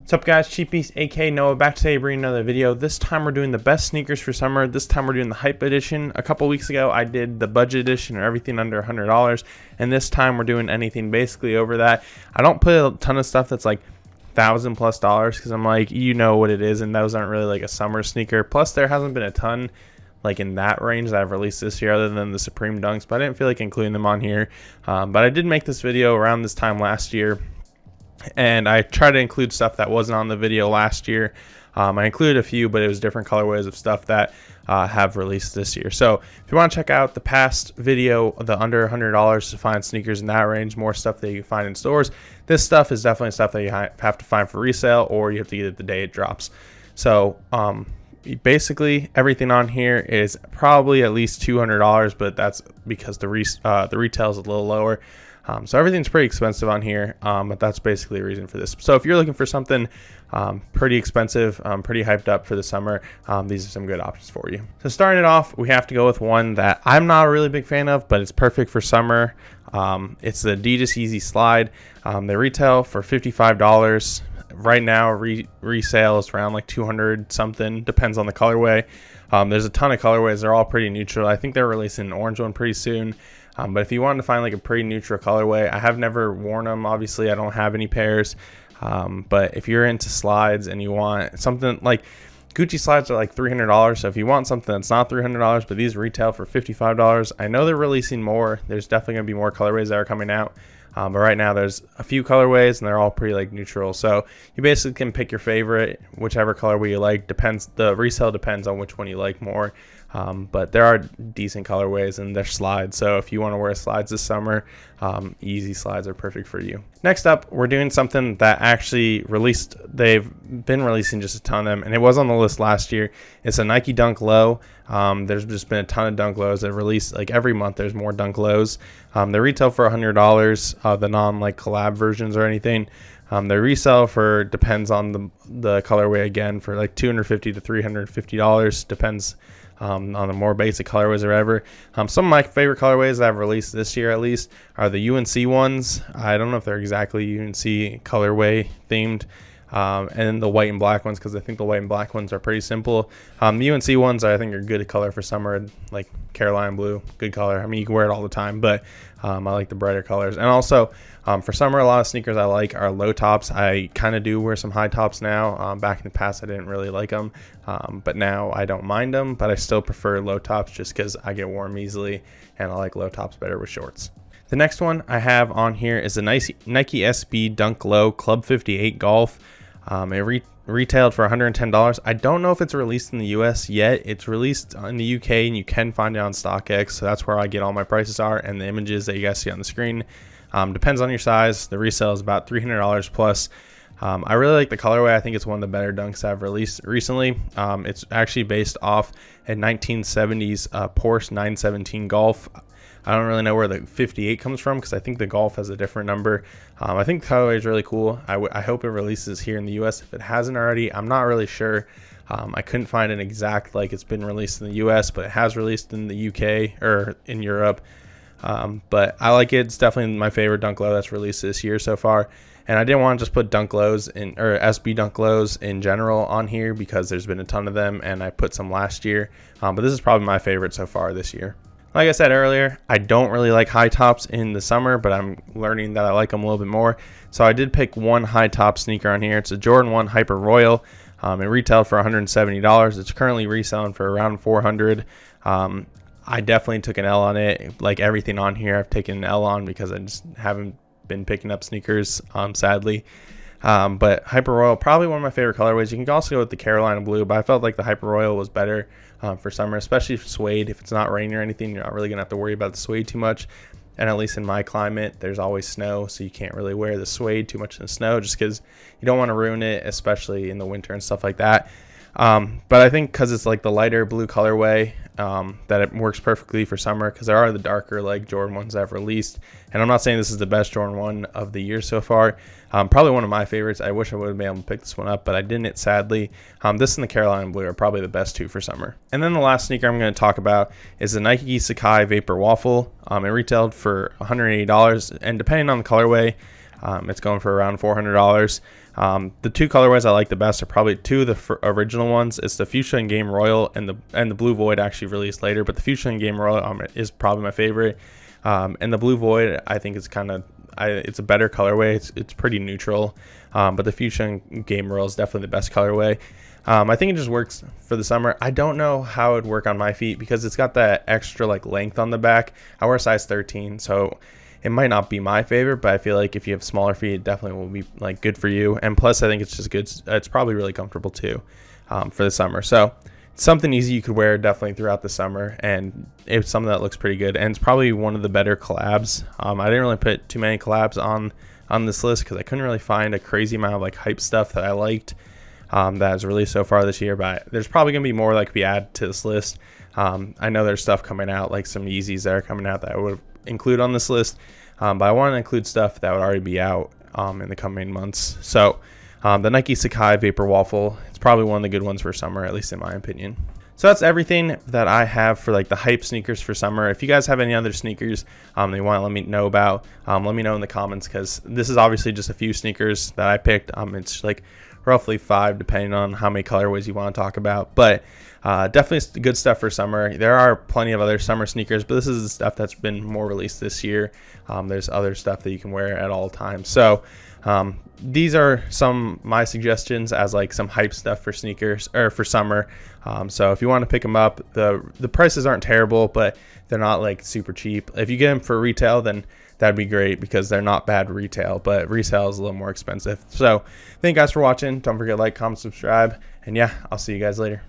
What's up guys, Cheapies aka Noah back today bringing another video. This time we're doing the best sneakers for summer. This time we're doing the hype edition. A couple weeks ago I did the budget edition or everything under $100, and this time we're doing anything basically over that. I don't put a ton of stuff that's like $1,000+ because I'm like, you know what it is, and those aren't really like a summer sneaker. Plus there hasn't been a ton like in that range that I've released this year other than the Supreme Dunks, but I didn't feel like including them on here. But I did make this video around this time last year, and I tried to include stuff that wasn't on the video last year. I included a few, but it was different colorways of stuff that have released this year. So if you want to check out the past video, the under $100 to find sneakers in that range, more stuff that you can find in stores, this stuff is definitely stuff that you have to find for resale, or you have to get it the day it drops. So basically everything on here is probably at least $200, but that's because the retail is a little lower. So everything's pretty expensive on here, but that's basically the reason for this. So if you're looking for something pretty expensive, pretty hyped up for the summer, these are some good options for you. So starting it off, we have to go with one that I'm not a really big fan of, but it's perfect for summer. It's the Adidas Yeezy Slide. They retail for $55. Right now, resale is around like 200 something, depends on the colorway. There's a ton of colorways. They're all pretty neutral. I think they're releasing an orange one pretty soon. But if you wanted to find like a pretty neutral colorway, I have never worn them. Obviously, I don't have any pairs. But if you're into slides and you want something like Gucci slides are like $300. So if you want something that's not $300, but these retail for $55, I know they're releasing more. There's definitely going to be more colorways that are coming out. But right now there's a few colorways and they're all pretty like neutral. So you basically can pick your favorite, whichever colorway you like. Depends, the resale depends on which one you like more. But there are decent colorways and they're slides. So if you want to wear slides this summer, Yeezy slides are perfect for you. Next up, we're doing something that actually released. They've been releasing just a ton of them, and it was on the list last year. It's a Nike Dunk Low. There's just been a ton of Dunk Lows that release like every month. There's more Dunk Lows. They retail for $100. The non like collab versions or anything. They resell for, depends on the colorway again, for like $250 to $350. Depends on the more basic colorways or whatever. Some of my favorite colorways that I've released this year at least are the UNC ones. I don't know if they're exactly UNC colorway themed. And the white and black ones, because I think the white and black ones are pretty simple. The UNC ones I think are good color for summer, like Carolina blue, good color. I mean, you can wear it all the time, but I like the brighter colors. And also for summer, a lot of sneakers I like are low tops. I kind of do wear some high tops now. Back in the past, I didn't really like them, but now I don't mind them, but I still prefer low tops just because I get warm easily, and I like low tops better with shorts. The next one I have on here is the Nike SB Dunk Low Club 58 Golf. It retailed for $110. I don't know if it's released in the US yet. It's released in the UK, and you can find it on StockX, so that's where I get all my prices are, and the images that you guys see on the screen. Depends on your size. The resale is about $300 plus. I really like the colorway. I think it's one of the better dunks I've released recently. It's actually based off a 1970s Porsche 917 Golf. I don't really know where the 58 comes from because I think the Golf has a different number. I think the colorway is really cool. I hope it releases here in the US. If it hasn't already, I'm not really sure. I couldn't find an exact like it's been released in the US, but it has released in the UK or in Europe. But I like it. It's definitely my favorite Dunk Low that's released this year so far. And I didn't want to just put Dunk Lows in, or SB Dunk Lows in general on here, because there's been a ton of them and I put some last year. But this is probably my favorite so far this year. Like I said earlier, I don't really like high tops in the summer, but I'm learning that I like them a little bit more. So I did pick one high top sneaker on here. It's a Jordan 1 Hyper Royal. It retailed for $170. It's currently reselling for around $400. I definitely took an L on it. Like everything on here, I've taken an L on because I just haven't been picking up sneakers, sadly. But Hyper Royal, probably one of my favorite colorways. You can also go with the Carolina blue, but I felt like the Hyper Royal was better for summer, especially for suede. If it's not raining or anything, you're not really gonna have to worry about the suede too much. And at least in my climate, there's always snow, so you can't really wear the suede too much in the snow, just because you don't want to ruin it, especially in the winter and stuff like that. But I think because it's like the lighter blue colorway, that it works perfectly for summer, because there are the darker like Jordan ones I've released. And I'm not saying this is the best Jordan 1 of the year so far. Probably one of my favorites. I wish I would have been able to pick this one up, but I didn't, sadly. This and the Carolina blue are probably the best two for summer. And then the last sneaker I'm going to talk about is the Nike Sakai Vapor Waffle. It retailed for $180, and depending on the colorway, it's going for around $400. The two colorways I like the best are probably two of the original ones. It's the Fuchsia and Game Royal, and the Blue Void actually released later, but the Fuchsia and Game Royal is probably my favorite. And the Blue Void, I think it's it's a better colorway. It's pretty neutral, but the Fuchsia and Game Royal is definitely the best colorway. I think it just works for the summer. I don't know how it would work on my feet because it's got that extra like length on the back. I wear a size 13, so it might not be my favorite, but I feel like if you have smaller feet, it definitely will be like good for you. And plus, I think it's just good. It's probably really comfortable too for the summer. So it's something easy you could wear definitely throughout the summer, and it's something that looks pretty good. And it's probably one of the better collabs. I didn't really put too many collabs on this list because I couldn't really find a crazy amount of like hype stuff that I liked that has released so far this year. But there's probably gonna be more that could be added to this list. I know there's stuff coming out, like some Yeezys that are coming out that I would include on this list, but I want to include stuff that would already be out in the coming months. So the Nike Sakai Vapor Waffle, it's probably one of the good ones for summer, at least in my opinion. So that's everything that I have for like the hype sneakers for summer. If you guys have any other sneakers that you want to let me know about, let me know in the comments, because this is obviously just a few sneakers that I picked. It's like roughly 5 depending on how many colorways you want to talk about, but definitely good stuff for summer. There are plenty of other summer sneakers, but this is the stuff that's been more released this year. There's other stuff that you can wear at all times. So these are some of my suggestions as like some hype stuff for sneakers or for summer. So if you want to pick them up, the prices aren't terrible, but they're not like super cheap. If you get them for retail, then that'd be great because they're not bad retail, but resale is a little more expensive. So thank you guys for watching. Don't forget to like, comment, subscribe, and yeah, I'll see you guys later.